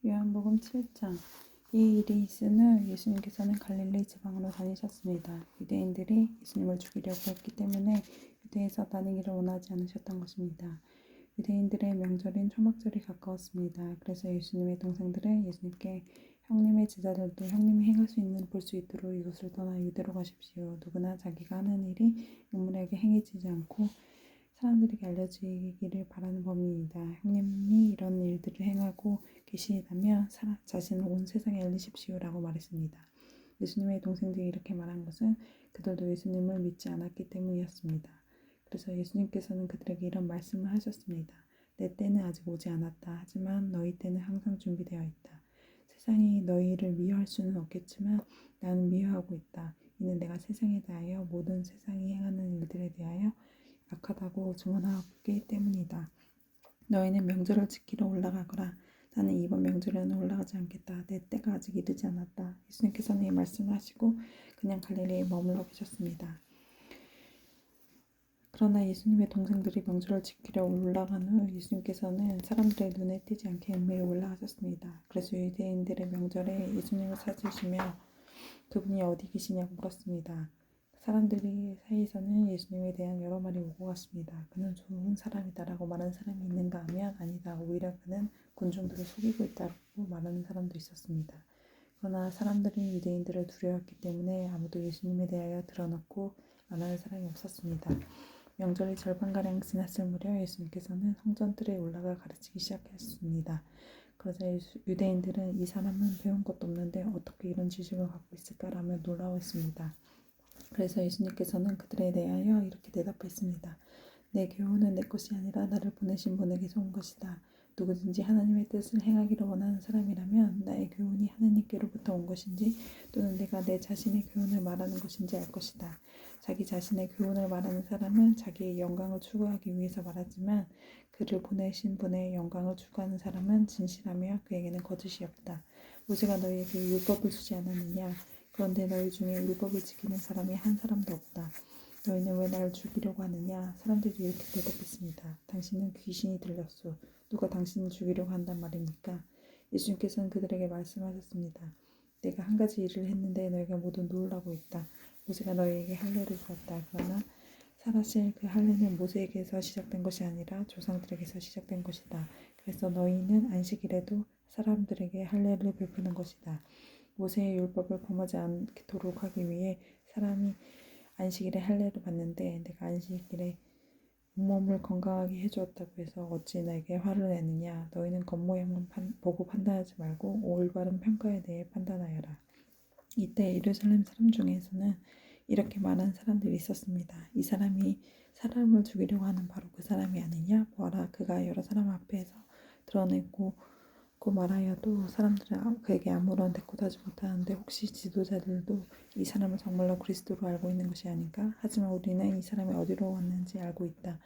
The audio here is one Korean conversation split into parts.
요한복음 7장. 이 일이 있은 후 예수님께서는 갈릴리 지방으로 다니셨습니다. 유대인들이 예수님을 죽이려고 했기 때문에 유대에서 다니기를 원하지 않으셨던 것입니다. 유대인들의 명절인 초막절이 가까웠습니다. 그래서 예수님의 동생들은 예수님께 형님의 제자들도 형님이 행할 수 있는 볼 수 있도록 이곳을 떠나 유대로 가십시오. 누구나 자기가 하는 일이 인물에게 행해지지 않고 사람들에게 알려지기를 바라는 법입니다. 형님이 이런 일들을 행하고 계시다면 자신을 온 세상에 알리십시오라고 말했습니다. 예수님의 동생들이 이렇게 말한 것은 그들도 예수님을 믿지 않았기 때문이었습니다. 그래서 예수님께서는 그들에게 이런 말씀을 하셨습니다. 내 때는 아직 오지 않았다. 하지만 너희 때는 항상 준비되어 있다. 세상이 너희를 미워할 수는 없겠지만 나는 미워하고 있다. 이는 내가 세상에 대하여 모든 세상이 행하는 일들에 대하여 악하다고 증언하기 때문이다. 너희는 명절을 지키러 올라가거라. 나는 이번 명절에는 올라가지 않겠다. 내 때가 아직 이르지 않았다. 예수님께서는 이 말씀을 하시고 그냥 갈릴리에 머물러 계셨습니다. 그러나 예수님의 동생들이 명절을 지키려 올라간 후 예수님께서는 사람들의 눈에 띄지 않게 은밀히 올라가셨습니다. 그래서 유대인들의 명절에 예수님을 찾으시며 그분이 어디 계시냐고 물었습니다. 사람들이 사이에서는 예수님에 대한 여러 말이 오고 갔습니다. 그는 좋은 사람이다라고 말하는 사람이 있는가 하면 아니다. 오히려 그는 군중들을 속이고 있다고 말하는 사람도 있었습니다. 그러나 사람들이 유대인들을 두려워했기 때문에 아무도 예수님에 대하여 드러놓고 말하는 사람이 없었습니다. 명절이 절반가량 지났을 무렵 예수님께서는 성전뜰에 올라가 가르치기 시작했습니다. 그러자 유대인들은 이 사람은 배운 것도 없는데 어떻게 이런 지식을 갖고 있을까라며 놀라워했습니다. 그래서 예수님께서는 그들에 대하여 이렇게 대답했습니다. 내 교훈은 내 것이 아니라 나를 보내신 분에게서 온 것이다. 누구든지 하나님의 뜻을 행하기를 원하는 사람이라면 나의 교훈이 하나님께로부터 온 것인지 또는 내가 내 자신의 교훈을 말하는 것인지 알 것이다. 자기 자신의 교훈을 말하는 사람은 자기의 영광을 추구하기 위해서 말하지만 그를 보내신 분의 영광을 추구하는 사람은 진실하며 그에게는 거짓이 없다. 모세가 너희에게 율법을 주지 않았느냐? 그런데 너희 중에 율법을 지키는 사람이 한 사람도 없다. 너희는 왜 나를 죽이려고 하느냐? 사람들이 이렇게 대답했습니다. 당신은 귀신이 들렸소. 누가 당신을 죽이려고 한단 말입니까? 예수님께서는 그들에게 말씀하셨습니다. 내가 한 가지 일을 했는데 너희가 모두 놀라고 있다. 모세가 너희에게 할례를 주었다. 그러나 사실 그 할례는 모세에게서 시작된 것이 아니라 조상들에게서 시작된 것이다. 그래서 너희는 안식일에도 사람들에게 할례를 베푸는 것이다. 모세의 율법을 범하지 않도록 하기 위해 사람이 안식일에 할례를 받는데 내가 안식일에 온몸을 건강하게 해주었다고 해서 어찌 나에게 화를 내느냐. 너희는 겉모양만 보고 판단하지 말고 올바른 평가에 대해 판단하여라. 이때 예루살렘 사람 중에서는 이렇게 말하는 사람들이 있었습니다. 이 사람이 사람을 죽이려고 하는 바로 그 사람이 아니냐? 보아라, 그가 여러 사람 앞에서 드러내고 말하여도 사람들은 그에게 아무런 대꾸도 하지 못하는데 혹시 지도자들도 이 사람을 정말로 그리스도로 알고 있는 것이 아닌가? 하지만 우리는 이 사람이 어디로 왔는지 알고 있다.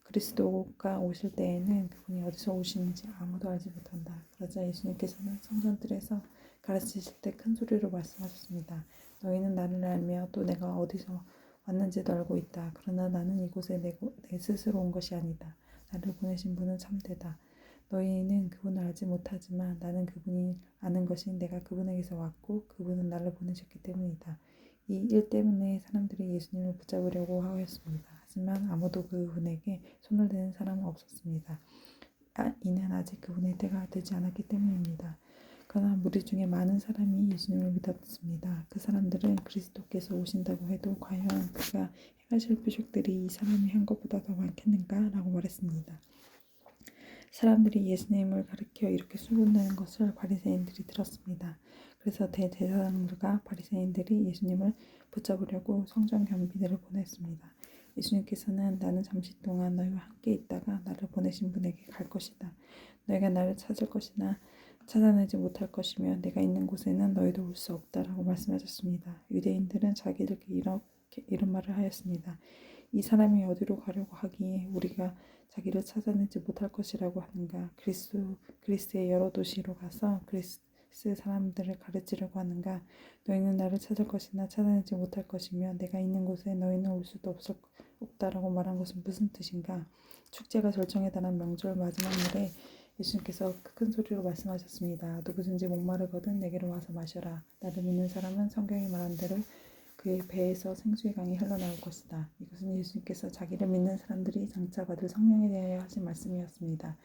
그리스도가 오실 때에는 그분이 어디서 오시는지 아무도 알지 못한다. 그러자 예수님께서는 성전뜰에서 가르치실 때 큰 소리로 말씀하셨습니다. 너희는 나를 알며 또 내가 어디서 왔는지도 알고 있다. 그러나 나는 이곳에 내 스스로 온 것이 아니다. 나를 보내신 분은 참되다. 너희는 그분을 알지 못하지만 나는 그분이 아는 것이 내가 그분에게서 왔고 그분은 나를 보내셨기 때문이다. 이 일 때문에 사람들이 예수님을 붙잡으려고 하였습니다. 하지만 아무도 그분에게 손을 대는 사람은 없었습니다. 이는 아직 그분의 때가 되지 않았기 때문입니다. 그러나 무리 중에 많은 사람이 예수님을 믿었습니다. 그 사람들은 그리스도께서 오신다고 해도 과연 그가 행하실 표적들이 이 사람이 한 것보다 더 많겠는가? 라고 말했습니다. 사람들이 예수님을 가리켜 이렇게 수군대는 것을 바리새인들이 들었습니다. 그래서 대제사장들과 바리새인들이 예수님을 붙잡으려고 성전 경비대를 보냈습니다. 예수님께서는 나는 잠시 동안 너희와 함께 있다가 나를 보내신 분에게 갈 것이다. 너희가 나를 찾을 것이나 찾아내지 못할 것이며 내가 있는 곳에는 너희도 올 수 없다라고 말씀하셨습니다. 유대인들은 자기들끼리 이런 말을 하였습니다. 이 사람이 어디로 가려고 하기에 우리가 자기를 찾아내지 못할 것이라고 하는가? 그리스의 여러 도시로 가서 그리스 사람들을 가르치려고 하는가? 너희는 나를 찾을 것이나 찾아내지 못할 것이며 내가 있는 곳에 너희는 올 수도 없다라고 말한 것은 무슨 뜻인가? 축제가 절정에 달한 명절 마지막 날에 예수님께서 큰 소리로 말씀하셨습니다. 누구든지 목마르거든 내게로 와서 마셔라. 나를 믿는 사람은 성경이 말한 대로 그의 배에서 생수의 강이 흘러나올 것이다. 이것은 예수님께서 자기를 믿는 사람들이 장차 받을 성령에 대하여 하신 말씀이었습니다.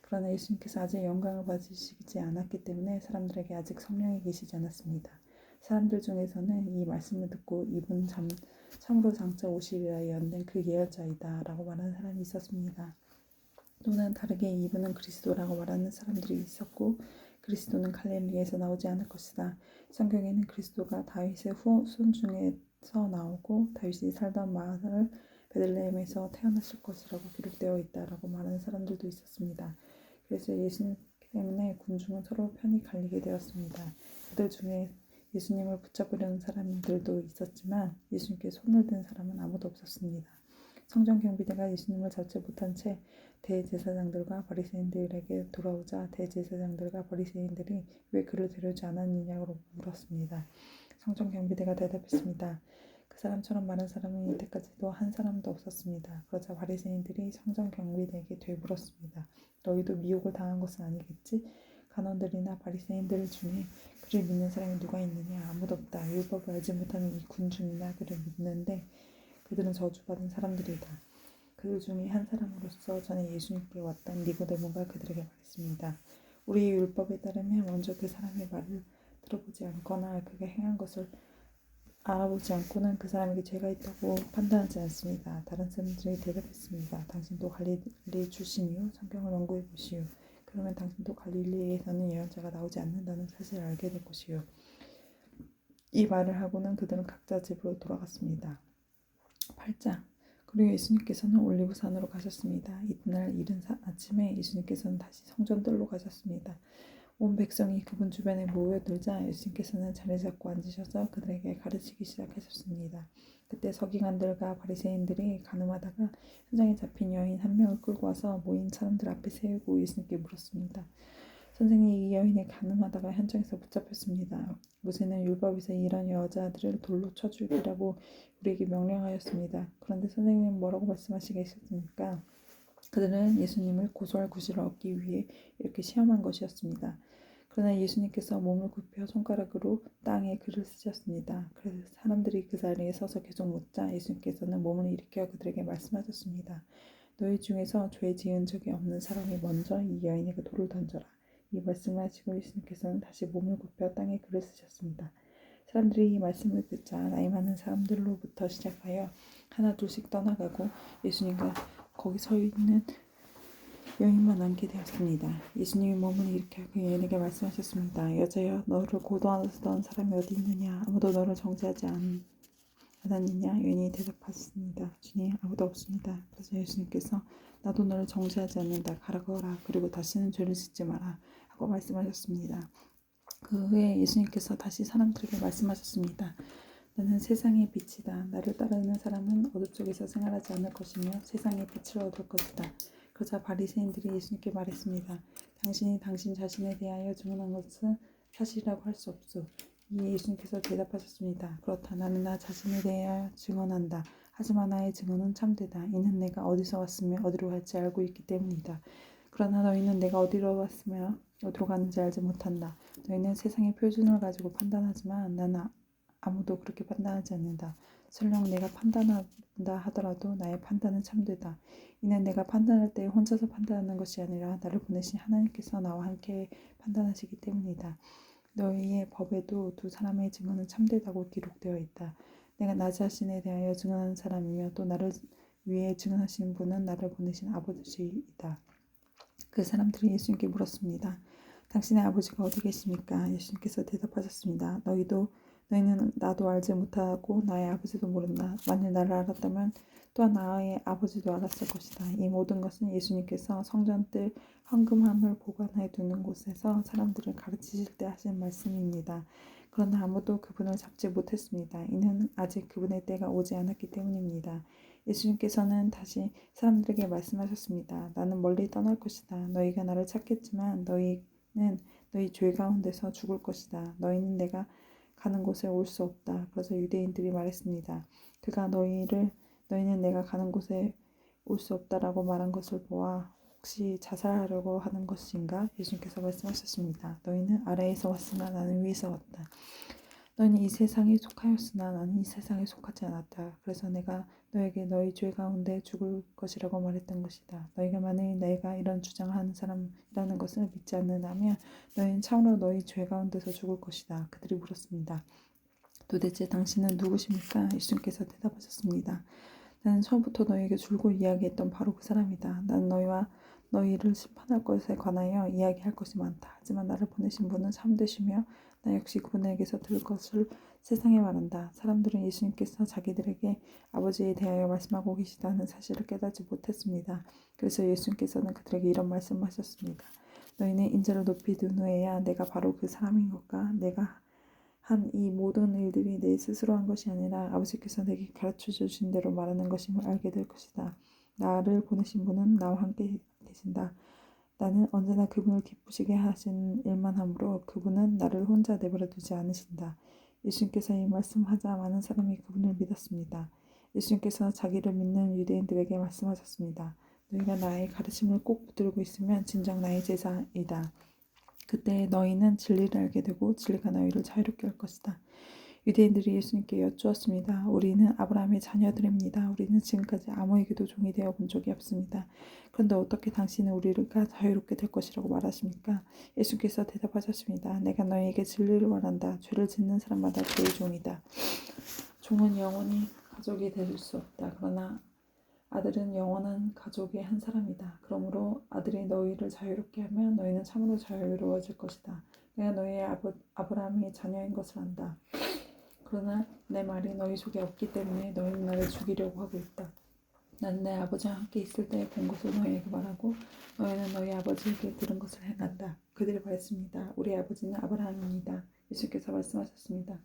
그러나 예수님께서 아직 영광을 받으시지 않았기 때문에 사람들에게 아직 성령이 계시지 않았습니다. 사람들 중에서는 이 말씀을 듣고 이분 참으로 장차 오시리라 예언된 그 예언자이다 라고 말하는 사람이 있었습니다. 또는 다르게 이분은 그리스도라고 말하는 사람들이 있었고 그리스도는 갈릴리에서 나오지 않을 것이다. 성경에는 그리스도가 다윗의 후손 중에서 나오고 다윗이 살던 마을 베들레헴에서 태어났을 것이라고 기록되어 있다라고 말하는 사람들도 있었습니다. 그래서 예수님 때문에 군중은 서로 편이 갈리게 되었습니다. 그들 중에 예수님을 붙잡으려는 사람들도 있었지만 예수님께 손을 든 사람은 아무도 없었습니다. 성전 경비대가 예수님을 잡지 못한 채 대제사장들과 바리새인들에게 돌아오자 대제사장들과 바리새인들이 왜 그를 데려오지 않았느냐고 물었습니다. 성전 경비대가 대답했습니다. 그 사람처럼 많은 사람은 이때까지도 한 사람도 없었습니다. 그러자 바리새인들이 성전 경비대에게 되물었습니다. 너희도 미혹을 당한 것은 아니겠지? 간원들이나 바리새인들 중에 그를 믿는 사람이 누가 있느냐? 아무도 없다. 율법을 알지 못하는 이 군중이나 그를 믿는데 그들은 저주받은 사람들이다. 그들 중에 한 사람으로서 전에 예수님께 왔던 니고데모가 그들에게 말했습니다. 우리의 율법에 따르면 먼저 그 사람의 말을 들어보지 않거나 그가 행한 것을 알아보지 않고는 그 사람에게 죄가 있다고 판단하지 않습니다. 다른 사람들이 대답했습니다. 당신도 갈릴리 출신이요? 성경을 연구해 보시오. 그러면 당신도 갈릴리에서는 예언자가 나오지 않는다는 사실을 알게 될 것이요. 이 말을 하고는 그들은 각자 집으로 돌아갔습니다. 8장. 그리고 예수님께서는 올리브산으로 가셨습니다. 이튿날 이른 아침에 예수님께서는 다시 성전들로 가셨습니다. 온 백성이 그분 주변에 모여들자 예수님께서는 자리 잡고 앉으셔서 그들에게 가르치기 시작하셨습니다. 그때 서기관들과 바리새인들이 가늠하다가 현장에 잡힌 여인 한 명을 끌고 와서 모인 사람들 앞에 세우고 예수님께 물었습니다. 선생님, 이 여인이 가늠하다가 현장에서 붙잡혔습니다. 모세는 율법에서 이런 여자들을 돌로 쳐 죽이라고 우리에게 명령하였습니다. 그런데 선생님은 뭐라고 말씀하시겠습니까? 그들은 예수님을 고소할 구실을 얻기 위해 이렇게 시험한 것이었습니다. 그러나 예수님께서 몸을 굽혀 손가락으로 땅에 글을 쓰셨습니다. 그래서 사람들이 그 자리에 서서 계속 묻자 예수님께서는 몸을 일으켜 그들에게 말씀하셨습니다. 너희 중에서 죄 지은 적이 없는 사람이 먼저 이 여인에게 돌을 던져라. 이 말씀을 하시고 예수님께서는 다시 몸을 굽혀 땅에 글을 쓰셨습니다. 사람들이 이 말씀을 듣자 나이 많은 사람들로부터 시작하여 하나 둘씩 떠나가고 예수님과 거기 서 있는 여인만 남게 되었습니다. 예수님이 몸을 일으켜 그 여인에게 말씀하셨습니다. 여자여, 너를 고도하던 사람이 어디 있느냐? 아무도 너를 정죄하지 않았느냐? 여인이 대답하셨습니다. 주님, 아무도 없습니다. 그래서 예수님께서 나도 너를 정죄하지 않는다. 가라. 그리고 다시는 죄를 짓지 마라. 하고 말씀하셨습니다. 그 후에 예수님께서 다시 사람들에게 말씀하셨습니다. 나는 세상의 빛이다. 나를 따르는 사람은 어둠 속에서 생활하지 않을 것이며 세상의 빛을 얻을 것이다. 그러자 바리새인들이 예수님께 말했습니다. 당신이 당신 자신에 대하여 증언한 것은 사실이라고 할 수 없소. 이에 예수님께서 대답하셨습니다. 그렇다. 나는 나 자신에 대하여 증언한다. 하지만 나의 증언은 참되다. 이는 내가 어디서 왔으며 어디로 갈지 알고 있기 때문이다. 그러나 너희는 내가 어디로 왔으며 어디로 가는지 알지 못한다. 너희는 세상의 표준을 가지고 판단하지만 나는 아무도 그렇게 판단하지 않는다. 설령 내가 판단한다 하더라도 나의 판단은 참되다. 이는 내가 판단할 때 혼자서 판단하는 것이 아니라 나를 보내신 하나님께서 나와 함께 판단하시기 때문이다. 너희의 법에도 두 사람의 증언은 참되다고 기록되어 있다. 내가 나 자신에 대하여 증언하는 사람이며 또 나를 위해 증언하신 분은 나를 보내신 아버지이다. 그 사람들이 예수님께 물었습니다. 당신의 아버지가 어디 계십니까? 예수님께서 대답하셨습니다. 너희는 나도 알지 못하고 나의 아버지도 모른다. 만일 나를 알았다면 또한 나의 아버지도 알았을 것이다. 이 모든 것은 예수님께서 성전뜰 헌금함을 보관해 두는 곳에서 사람들을 가르치실 때 하신 말씀입니다. 그러나 아무도 그분을 잡지 못했습니다. 이는 아직 그분의 때가 오지 않았기 때문입니다. 예수님께서는 다시 사람들에게 말씀하셨습니다. 나는 멀리 떠날 것이다. 너희가 나를 찾겠지만 너희는 너희 죄 가운데서 죽을 것이다. 너희는 내가 가는 곳에 올 수 없다. 그래서 유대인들이 말했습니다. 그가 너희는 내가 가는 곳에 올 수 없다라고 말한 것을 보아 혹시 자살하려고 하는 것인가? 예수님께서 말씀하셨습니다. 너희는 아래에서 왔으나 나는 위에서 왔다. 너희는 이 세상에 속하였으나 나는 이 세상에 속하지 않았다. 그래서 내가 너에게 너희 죄 가운데 죽을 것이라고 말했던 것이다. 너희가 만일 내가 이런 주장하는 사람이라는 것을 믿지 않는다면 너희는 참으로 너희 죄 가운데서 죽을 것이다. 그들이 물었습니다. 도대체 당신은 누구십니까? 예수님께서 대답하셨습니다. 나는 처음부터 너희에게 줄곧 이야기했던 바로 그 사람이다. 나는 너희를 심판할 것에 관하여 이야기할 것이 많다. 하지만 나를 보내신 분은 참되시며 나 역시 그분에게서 들을 것을 세상에 말한다. 사람들은 예수님께서 자기들에게 아버지에 대하여 말씀하고 계시다는 사실을 깨닫지 못했습니다. 그래서 예수님께서는 그들에게 이런 말씀하셨습니다. 너희는 인자를 높이 든 후에야 내가 바로 그 사람인 것과 내가 한 이 모든 일들이 내 스스로 한 것이 아니라 아버지께서 내게 가르쳐 주신 대로 말하는 것임을 알게 될 것이다. 나를 보내신 분은 나와 함께 계신다. 나는 언제나 그분을 기쁘시게 하시는 일만 하므로 그분은 나를 혼자 내버려 두지 않으신다. 예수님께서 이 말씀하자 많은 사람이 그분을 믿었습니다. 예수님께서 자기를 믿는 유대인들에게 말씀하셨습니다. 너희가 나의 가르침을 꼭 붙들고 있으면 진정 나의 제자이다. 그때 너희는 진리를 알게 되고 진리가 너희를 자유롭게 할 것이다. 유대인들이 예수님께 여쭈었습니다. 우리는 아브라함의 자녀들입니다. 우리는 지금까지 아무에게도 종이 되어 본 적이 없습니다. 그런데 어떻게 당신은 우리가 자유롭게 될 것이라고 말하십니까? 예수께서 대답하셨습니다. 내가 너희에게 진리를 말한다. 죄를 짓는 사람마다 죄의 종이다. 종은 영원히 가족이 될 수 없다. 그러나 아들은 영원한 가족의 한 사람이다. 그러므로 아들이 너희를 자유롭게 하면 너희는 참으로 자유로워질 것이다. 내가 너희의 아브라함의 자녀인 것을 안다. 그러나 내 말이 너희 속에 없기 때문에 너희는 나를 죽이려고 하고 있다. 나는 내 아버지와 함께 있을 때 본 것을 너희에게 말하고 너희는 너희 아버지에게 들은 것을 행한다. 그들이 말했습니다. 우리 아버지는 아브라함입니다. 예수께서 말씀하셨습니다.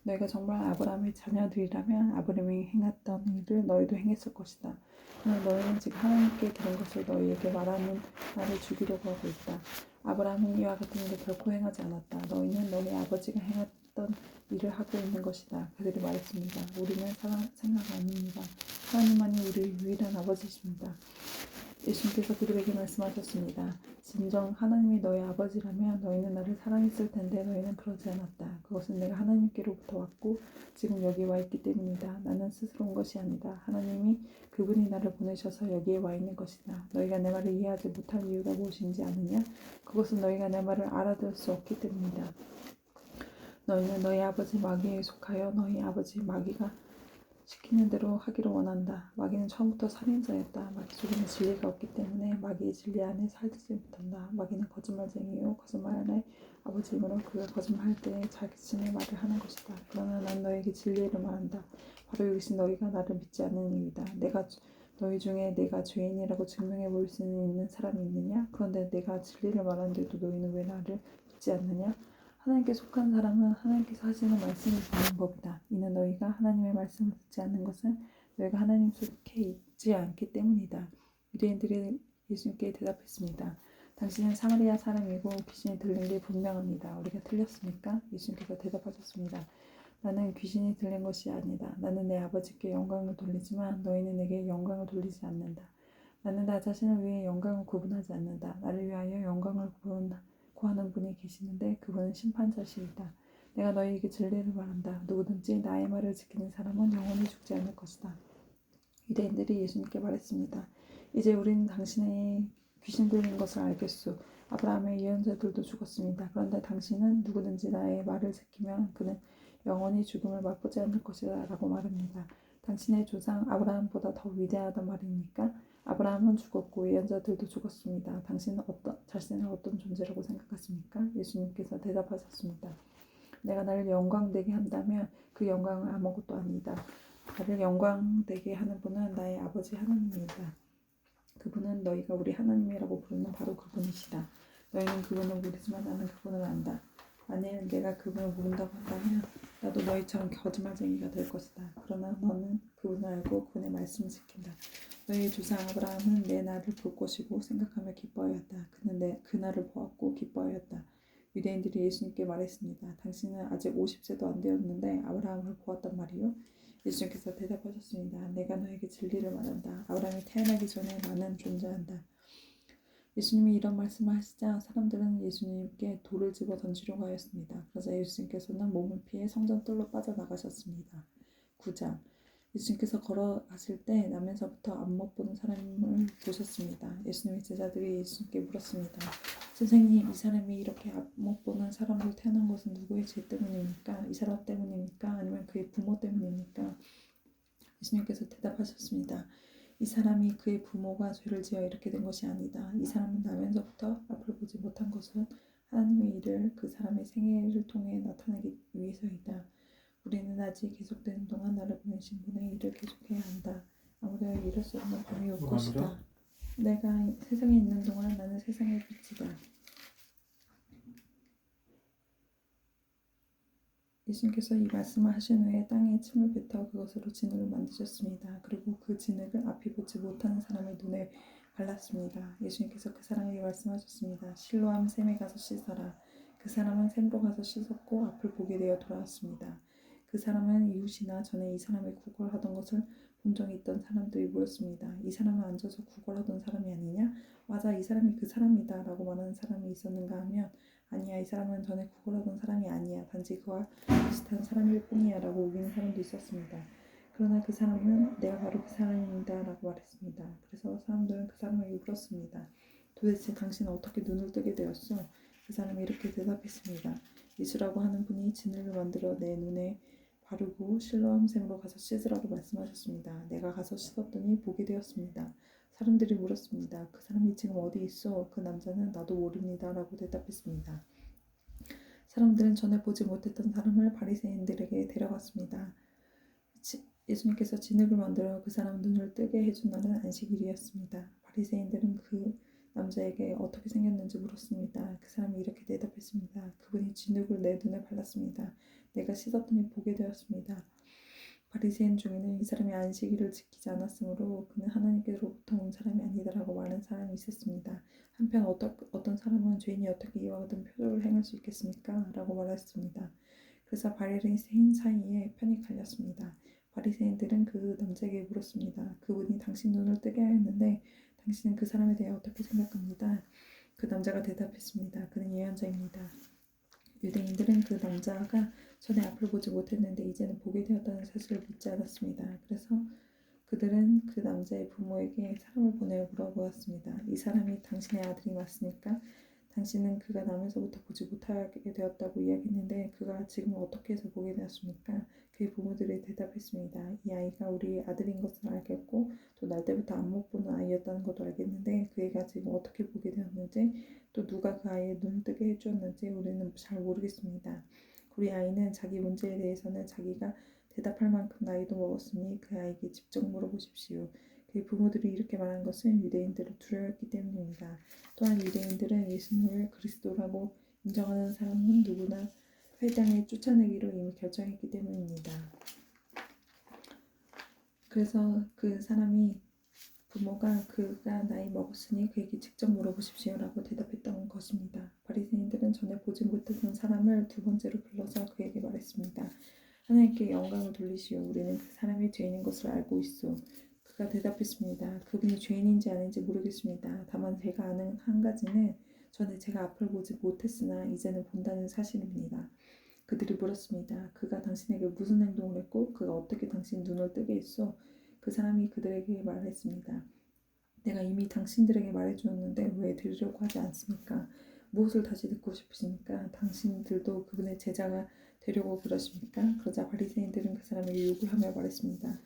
너희가 정말 아브라함의 자녀들이라면 아브라함이 행했던 일을 너희도 행했을 것이다. 그러나 너희는 지금 하나님께 들은 것을 너희에게 말하는 나를 죽이려고 하고 있다. 아브라함은 이와 같은 일을 결코 행하지 않았다. 너희는 너희 아버지가 행했던 일을 하고 있는 것이다. 그들이 말했습니다. 우리는 생각 아닙니다. 하나님만이 우리의 유일한 아버지십니다. 예수님께서 그들에게 말씀하셨습니다. 진정 하나님이 너희 아버지라면 너희는 나를 사랑했을 텐데 너희는 그러지 않았다. 그것은 내가 하나님께로부터 왔고 지금 여기 와 있기 때문이다. 나는 스스로 온 것이 아니다. 하나님이 그분이 나를 보내셔서 여기에 와 있는 것이다. 너희가 내 말을 이해하지 못할 이유가 무엇인지 아느냐? 그것은 너희가 내 말을 알아들을 수 없기 때문이다. 너희는 너희 아버지 마귀에 속하여 너희 아버지 마귀가 시키는 대로 하기를 원한다. 마귀는 처음부터 살인자였다. 마귀 속에는 진리가 없기 때문에 마귀의 진리 안에 살지 못한다. 마귀는 거짓말쟁이요 거짓말의 아버지이므로 그가 거짓말할 때 자신의 말을 하는 것이다. 그러나 난 너에게 진리를 말한다. 바로 이것이 너희가 나를 믿지 않는 이유다. 너희 중에 내가 죄인이라고 증명해 볼 수 있는 사람이 있느냐? 그런데 내가 진리를 말하는데도 너희는 왜 나를 믿지 않느냐? 하나님께 속한 사람은 하나님께서 하시는 말씀을 듣는 법이다. 이는 너희가 하나님의 말씀을 듣지 않는 것은 너희가 하나님 속에 있지 않기 때문이다. 유대인들이 예수님께 대답했습니다. 당신은 사마리아 사람이고 귀신이 들린 게 분명합니다. 우리가 틀렸습니까? 예수님께서 대답하셨습니다. 나는 귀신이 들린 것이 아니다. 나는 내 아버지께 영광을 돌리지만 너희는 내게 영광을 돌리지 않는다. 나는 나 자신을 위해 영광을 구분하지 않는다. 나를 위하여 영광을 구하는 분이 계시는데 그분은 심판자시이다. 내가 너희에게 진리를 말한다. 누구든지 나의 말을 지키는 사람은 영원히 죽지 않을 것이다. 유대인들이 예수님께 말했습니다. 이제 우리는 당신의 귀신 들린 것을 알겠소. 아브라함의 예언자들도 죽었습니다. 그런데 당신은 누구든지 나의 말을 지키면 그는 영원히 죽음을 맛보지 않을 것이다 라고 말합니다. 당신의 조상 아브라함보다 더 위대하단 말입니까? 아브라함은 죽었고 예언자들도 죽었습니다. 당신은 자신을 어떤 존재라고 생각하십니까? 예수님께서 대답하셨습니다. 내가 나를 영광되게 한다면 그 영광은 아무것도 아니다. 나를 영광되게 하는 분은 나의 아버지 하나님입니다. 그분은 너희가 우리 하나님이라고 부르는 바로 그분이시다. 너희는 그분을 모르지만 나는 그분을 안다. 만일 내가 그분을 모른다고 한다면 나도 너희처럼 거짓말쟁이가 될 것이다. 그러나 너는 그분을 알고 그분의 말씀을 지킨다. 너희의 조상 아브라함은 내 날을 볼 것이고 생각하며 기뻐하였다. 그는 그날을 보았고 기뻐하였다. 유대인들이 예수님께 말했습니다. 당신은 아직 50세도 안 되었는데 아브라함을 보았단 말이요? 예수님께서 대답하셨습니다. 내가 너에게 진리를 말한다. 아브라함이 태어나기 전에 나는 존재한다. 예수님이 이런 말씀을 하시자 사람들은 예수님께 돌을 집어 던지려고 하였습니다. 그러자 예수님께서는 몸을 피해 성전뜰로 빠져나가셨습니다. 9장 예수님께서 걸어가실 때 나면서부터 안못 보는 사람을 보셨습니다. 예수님의 제자들이 예수님께 물었습니다. 선생님, 이 사람이 이렇게 안못 보는 사람으로 태어난 것은 누구의 죄 때문입니까? 이 사람 때문입니까? 아니면 그의 부모 때문입니까? 예수님께서 대답하셨습니다. 이 사람이 그의 부모가 죄를 지어 이렇게 된 것이 아니다. 이 사람은 나면서부터 앞을 보지 못한 것은 하나님의 일을 그 사람의 생애를 통해 나타내기 위해서이다. 우리는 아직 계속되는 동안 나를 보내신 분의 일을 계속해야 한다. 아무도 이룰 수 없는 밤이 올 것이다. 내가 세상에 있는 동안 나는 세상의 빛이다. 예수님께서 이 말씀을 하신 후에 땅에 침을 뱉어 그것으로 진흙을 만드셨습니다. 그리고 그 진흙을 앞이 보지 못하는 사람의 눈에 발랐습니다. 예수님께서 그 사람에게 말씀하셨습니다. 실로암 샘에 가서 씻어라. 그 사람은 샘으로 가서 씻었고 앞을 보게 되어 돌아왔습니다. 그 사람은 이웃이나 전에 이 사람이 구걸하던 것을 본 적이 있던 사람들이 물었습니다. 이 사람은 앉아서 구걸하던 사람이 아니냐? 맞아, 이 사람이 그 사람이다 라고 말하는 사람이 있었는가 하면 아니야, 이 사람은 전에 구걸하던 사람이 아니야. 단지 그와 비슷한 사람일 뿐이야 라고 우기는 사람도 있었습니다. 그러나 그 사람은 내가 바로 그 사람입니다 라고 말했습니다. 그래서 사람들은 그 사람에게 물었습니다. 도대체 당신은 어떻게 눈을 뜨게 되었어? 그 사람이 이렇게 대답했습니다. 예수라고 하는 분이 진흙을 만들어 내 눈에 바르고 실로암 샘으로 가서 씻으라고 말씀하셨습니다. 내가 가서 씻었더니 보게 되었습니다. 사람들이 물었습니다. 그 사람이 지금 어디 있어? 그 남자는 나도 모릅니다 라고 대답했습니다. 사람들은 전에 보지 못했던 사람을 바리새인들에게 데려갔습니다. 예수님께서 진흙을 만들어 그 사람 눈을 뜨게 해준 날은 안식일이었습니다. 바리새인들은 그 남자에게 어떻게 생겼는지 물었습니다. 그 사람이 이렇게 대답했습니다. 그분이 진흙을 내 눈에 발랐습니다. 내가 씻었더니 보게 되었습니다. 바리새인 중에는 이 사람이 안식일을 지키지 않았으므로 그는 하나님께로부터 온 사람이 아니다라고 말하는 사람이 있었습니다. 한편 어떤 사람은 죄인이 어떻게 이와 같은 표적을 행할 수 있겠습니까? 라고 말했습니다. 그래서 바리새인 사이에 편이 갈렸습니다. 바리새인들은 그 남자에게 물었습니다. 그분이 당신 눈을 뜨게 하였는데 당신은 그 사람에 대해 어떻게 생각합니다? 그 남자가 대답했습니다. 그는 예언자입니다. 유대인들은 그 남자가 전에 앞을 보지 못했는데 이제는 보게 되었다는 사실을 믿지 않았습니다. 그래서 그들은 그 남자의 부모에게 사람을 보내어 물어보았습니다. 이 사람이 당신의 아들이 맞습니까? 당신은 그가 나면서부터 보지 못하게 되었다고 이야기했는데 그가 지금 어떻게 해서 보게 되었습니까? 그의 부모들이 대답했습니다. 이 아이가 우리 아들인 것을 알겠고 또 날 때부터 안 못 보는 아이였다는 것도 알겠는데 그 애가 지금 어떻게 보게 되었는지 또 누가 그 아이의 눈을 뜨게 해주었는지 우리는 잘 모르겠습니다. 우리 아이는 자기 문제에 대해서는 자기가 대답할 만큼 나이도 먹었으니 그 아이에게 직접 물어보십시오. 그의 부모들이 이렇게 말한 것은 유대인들을 두려워했기 때문입니다. 또한 유대인들은 예수님을 그리스도라고 인정하는 사람은 누구나 회당에 쫓아내기로 이미 결정했기 때문입니다. 그래서 그 사람이 부모가 그가 나이 먹었으니 그에게 직접 물어보십시오라고 대답했던 것입니다. 바리새인들은 전에 보지 못했던 사람을 두 번째로 불러서 그에게 말했습니다. 하나님께 영광을 돌리시오. 우리는 그 사람이 죄인인 것을 알고 있소. 그가 대답했습니다. 그분이 죄인인지 아닌지 모르겠습니다. 다만 제가 아는 한 가지는 전에 제가 앞을 보지 못했으나 이제는 본다는 사실입니다. 그들이 물었습니다. 그가 당신에게 무슨 행동을 했고 그가 어떻게 당신 눈을 뜨게 했소? 그 사람이 그들에게 말했습니다. 내가 이미 당신들에게 말해주었는데 왜 들으려고 하지 않습니까? 무엇을 다시 듣고 싶으십니까? 당신들도 그분의 제자가 되려고 그러십니까? 그러자 바리새인들은 그 사람에게 욕을 하며 말했습니다.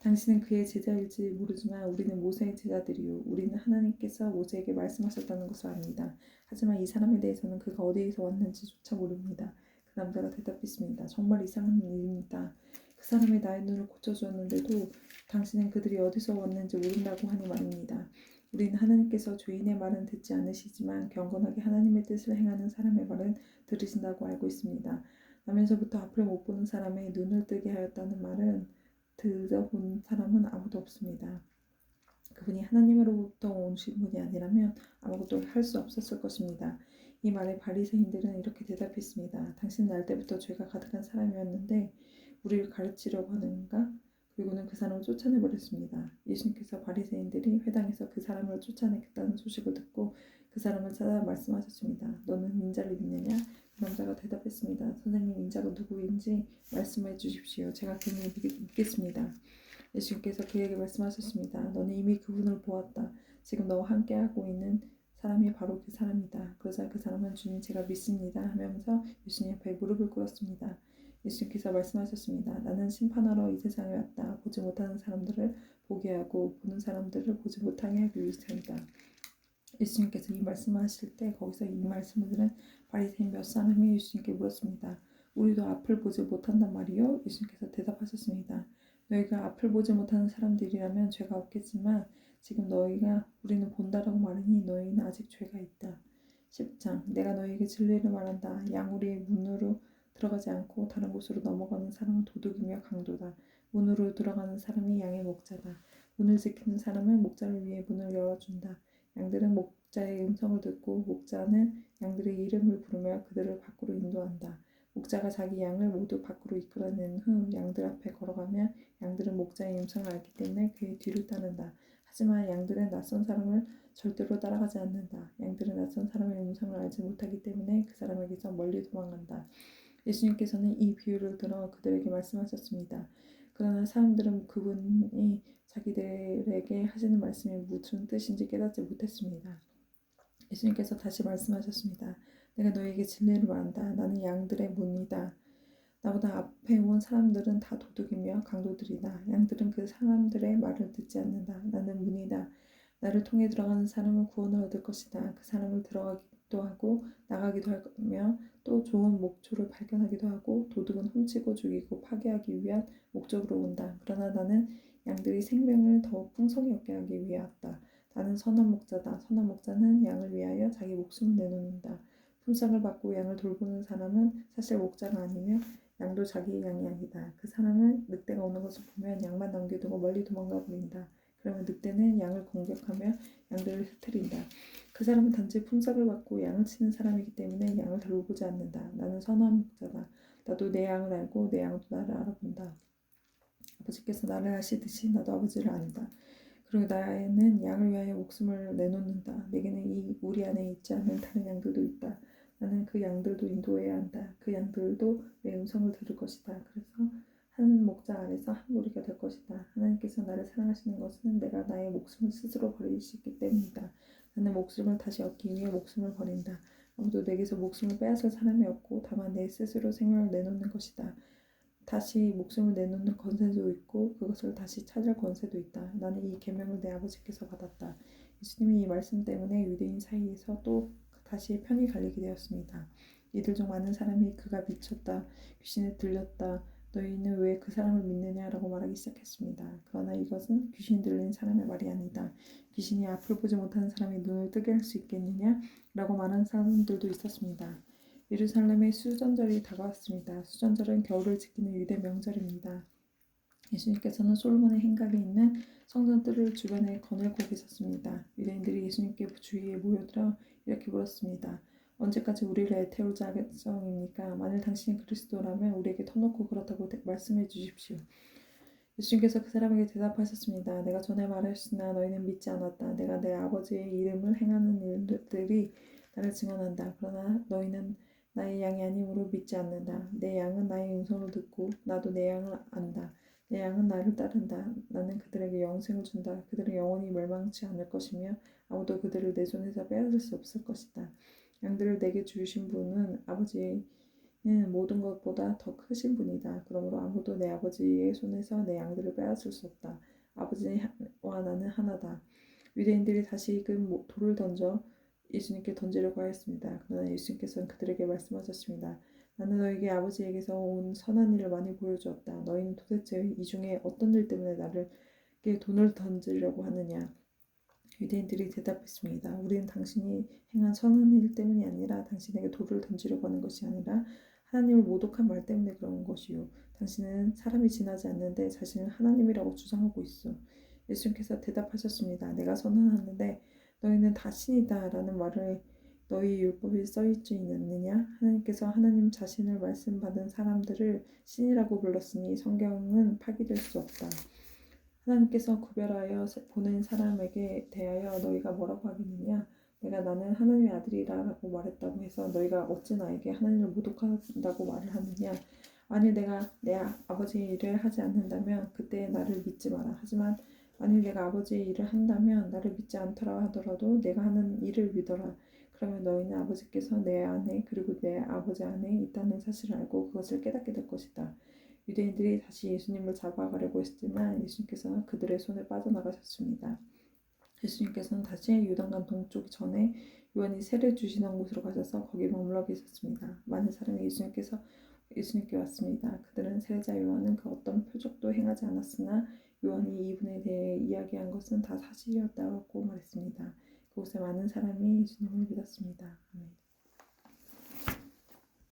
당신은 그의 제자일지 모르지만 우리는 모세의 제자들이요. 우리는 하나님께서 모세에게 말씀하셨다는 것을 압니다. 하지만 이 사람에 대해서는 그가 어디에서 왔는지조차 모릅니다. 그 남자가 대답했습니다. 정말 이상한 일입니다. 그 사람이 나의 눈을 고쳐주었는데도 당신은 그들이 어디서 왔는지 모른다고 하니 말입니다. 우리는 하나님께서 죄인의 말은 듣지 않으시지만 경건하게 하나님의 뜻을 행하는 사람의 말은 들으신다고 알고 있습니다. 나면서부터 앞을 못 보는 사람의 눈을 뜨게 하였다는 말은 들어본 사람은 아무도 없습니다. 그분이 하나님으로부터 오신 분이 아니라면 아무것도 할 수 없었을 것입니다. 이 말에 바리새인들은 이렇게 대답했습니다. 당신은 날 때부터 죄가 가득한 사람이었는데 우리를 가르치려고 하는가? 그리고는 그 사람을 쫓아내버렸습니다. 예수님께서 바리새인들이 회당에서 그 사람을 쫓아내겠다는 소식을 듣고 그 사람을 찾아 말씀하셨습니다. 너는 인자를 믿느냐? 그 남자가 대답했습니다. 선생님, 인자가 누구인지 말씀해 주십시오. 제가 그분을 믿겠습니다. 예수님께서 그에게 말씀하셨습니다. 너는 이미 그분을 보았다. 지금 너와 함께하고 있는 사람이 바로 그 사람이다. 그러자 그 사람은 주님 제가 믿습니다 하면서 예수님 앞에 무릎을 꿇었습니다. 예수님께서 말씀하셨습니다. 나는 심판하러 이 세상에 왔다. 보지 못하는 사람들을 보게 하고 보는 사람들을 보지 못하게 하기 위해서이다. 예수님께서 이 말씀을 하실 때 거기서 이 말씀을 들은 바리새인 몇 사람이 예수님께 물었습니다. 우리도 앞을 보지 못한단 말이요? 예수님께서 대답하셨습니다. 너희가 앞을 보지 못하는 사람들이라면 죄가 없겠지만 지금 너희가 우리는 본다라고 말하니 너희는 아직 죄가 있다. 10장 내가 너희에게 진리를 말한다. 양우리의 문으로 들어가지 않고 다른 곳으로 넘어가는 사람은 도둑이며 강도다. 문으로 들어가는 사람이 양의 목자다. 문을 지키는 사람은 목자를 위해 문을 열어준다. 양들은 목자의 음성을 듣고 목자는 양들의 이름을 부르며 그들을 밖으로 인도한다. 목자가 자기 양을 모두 밖으로 이끌어낸 후 양들 앞에 걸어가면 양들은 목자의 음성을 알기 때문에 그의 뒤를 따른다. 하지만 양들은 낯선 사람을 절대로 따라가지 않는다. 양들은 낯선 사람의 음성을 알지 못하기 때문에 그 사람에게서 멀리 도망간다. 예수님께서는 이 비유를 들어 그들에게 말씀하셨습니다. 그러나 사람들은 그분이 자기들에게 하시는 말씀이 무슨 뜻인지 깨닫지 못했습니다. 예수님께서 다시 말씀하셨습니다. 내가 너희에게 진리를 말한다. 나는 양들의 문이다. 나보다 앞에 온 사람들은 다 도둑이며 강도들이다. 양들은 그 사람들의 말을 듣지 않는다. 나는 문이다. 나를 통해 들어가는 사람은 구원을 얻을 것이다. 그 사람을 들어가기도 하고 나가기도 하며 또 좋은 목초를 발견하기도 하고 도둑은 훔치고 죽이고 파괴하기 위한 목적으로 온다. 그러나 나는 양들이 생명을 더 풍성히 얻게 하기 위해 왔다. 나는 선한 목자다. 선한 목자는 양을 위하여 자기 목숨을 내놓는다. 품삯을 받고 양을 돌보는 사람은 사실 목자가 아니며 양도 자기의 양이 아니다. 그 사람은 늑대가 오는 것을 보면 양만 남겨두고 멀리 도망가 버린다. 그러면 늑대는 양을 공격하며 양들을 흩트린다. 그 사람은 단지 품삯을 받고 양을 치는 사람이기 때문에 양을 돌보지 않는다. 나는 선한 목자다. 나도 내 양을 알고 내 양도 나를 알아본다. 아버지께서 나를 아시듯이 나도 아버지를 안다. 그리고 나는 양을 위하여 목숨을 내놓는다. 내게는 우리 안에 있지 않은 다른 양들도 있다. 나는 그 양들도 인도해야 한다. 그 양들도 내 음성을 들을 것이다. 그래서 한 목자 아래서 한 무리가 될 것이다. 하나님께서 나를 사랑하시는 것은 내가 나의 목숨을 스스로 버릴 수 있기 때문이다. 나는 목숨을 다시 얻기 위해 목숨을 버린다. 아무도 내게서 목숨을 빼앗을 사람이 없고 다만 내 스스로 생명을 내놓는 것이다. 다시 목숨을 내놓는 권세도 있고 그것을 다시 찾을 권세도 있다. 나는 이 계명을 내 아버지께서 받았다. 예수님이 이 말씀 때문에 유대인 사이에서 또 다시 편이 갈리게 되었습니다. 이들 중 많은 사람이 그가 미쳤다, 귀신에 들렸다, 너희는 왜 그 사람을 믿느냐라고 말하기 시작했습니다. 그러나 이것은 귀신 들린 사람의 말이 아니다. 귀신이 앞을 보지 못하는 사람의 눈을 뜨게 할 수 있겠느냐? 라고 말하는 사람들도 있었습니다. 예루살렘의 수전절이 다가왔습니다. 수전절은 겨울을 지키는 유대 명절입니다. 예수님께서는 솔로몬의 행각에 있는 성전 뜰을 주변에 거닐고 계셨습니다. 유대인들이 예수님께 주위에 모여들어 이렇게 물었습니다. 언제까지 우리를 애태울 자성입니까? 만일 당신이 그리스도라면 우리에게 터놓고 그렇다고 말씀해 주십시오. 예수님께서 그 사람에게 대답하셨습니다. 내가 전에 말했으나 너희는 믿지 않았다. 내가 내 아버지의 이름을 행하는 일들이 나를 증언한다. 그러나 너희는 나의 양이 아니므로 믿지 않는다. 내 양은 나의 음성을 듣고 나도 내 양을 안다. 내 양은 나를 따른다. 나는 그들에게 영생을 준다. 그들은 영원히 멸망치 않을 것이며 아무도 그들을 내 손에서 빼앗을 수 없을 것이다. 양들을 내게 주신 분은 아버지는 모든 것보다 더 크신 분이다. 그러므로 아무도 내 아버지의 손에서 내 양들을 빼앗을 수 없다. 아버지와 나는 하나다. 유대인들이 다시금 돌을 던져 예수님께 던지려고 하였습니다. 그러나 예수님께서는 그들에게 말씀하셨습니다. 나는 너에게 아버지에게서 온 선한 일을 많이 보여주었다. 너희는 도대체 이 중에 어떤 일 때문에 나에게 돈을 던지려고 하느냐? 유대인들이 대답했습니다. 우리는 당신이 행한 선한 일 때문이 아니라 당신에게 돌을 던지려고 하는 것이 아니라 하나님을 모독한 말 때문에 그런 것이요. 당신은 사람이 지나지 않는데 자신은 하나님이라고 주장하고 있어. 예수님께서 대답하셨습니다. 내가 선언하는데 너희는 다 신이다 라는 말을 너희 율법에 써있지 않느냐? 하나님께서 하나님 자신을 말씀받은 사람들을 신이라고 불렀으니 성경은 파기될 수 없다. 하나님께서 구별하여 보낸 사람에게 대하여 너희가 뭐라고 하겠느냐? 내가 나는 하나님의 아들이라고 말했다고 해서 너희가 어찌 나에게 하나님을 모독한다고 말을 하느냐. 만일 내가 내 아버지의 일을 하지 않는다면 그때 나를 믿지 마라. 하지만 만일 내가 아버지의 일을 한다면 나를 믿지 않더라 하더라도 내가 하는 일을 믿어라. 그러면 너희는 아버지께서 내 안에 그리고 내 아버지 안에 있다는 사실을 알고 그것을 깨닫게 될 것이다. 유대인들이 다시 예수님을 잡아가려고 했지만 예수님께서는 그들의 손에 빠져나가셨습니다. 예수님께서는 다시 요단강 동쪽 전에 요한이 세례 주시는 곳으로 가셔서 거기 머물러 계셨습니다. 많은 사람이 예수님께 왔습니다. 그들은 세례자 요한은 그 어떤 표적도 행하지 않았으나 요한이 이분에 대해 이야기한 것은 다 사실이었다고 말했습니다. 그곳에 많은 사람이 예수님을 믿었습니다. 아멘.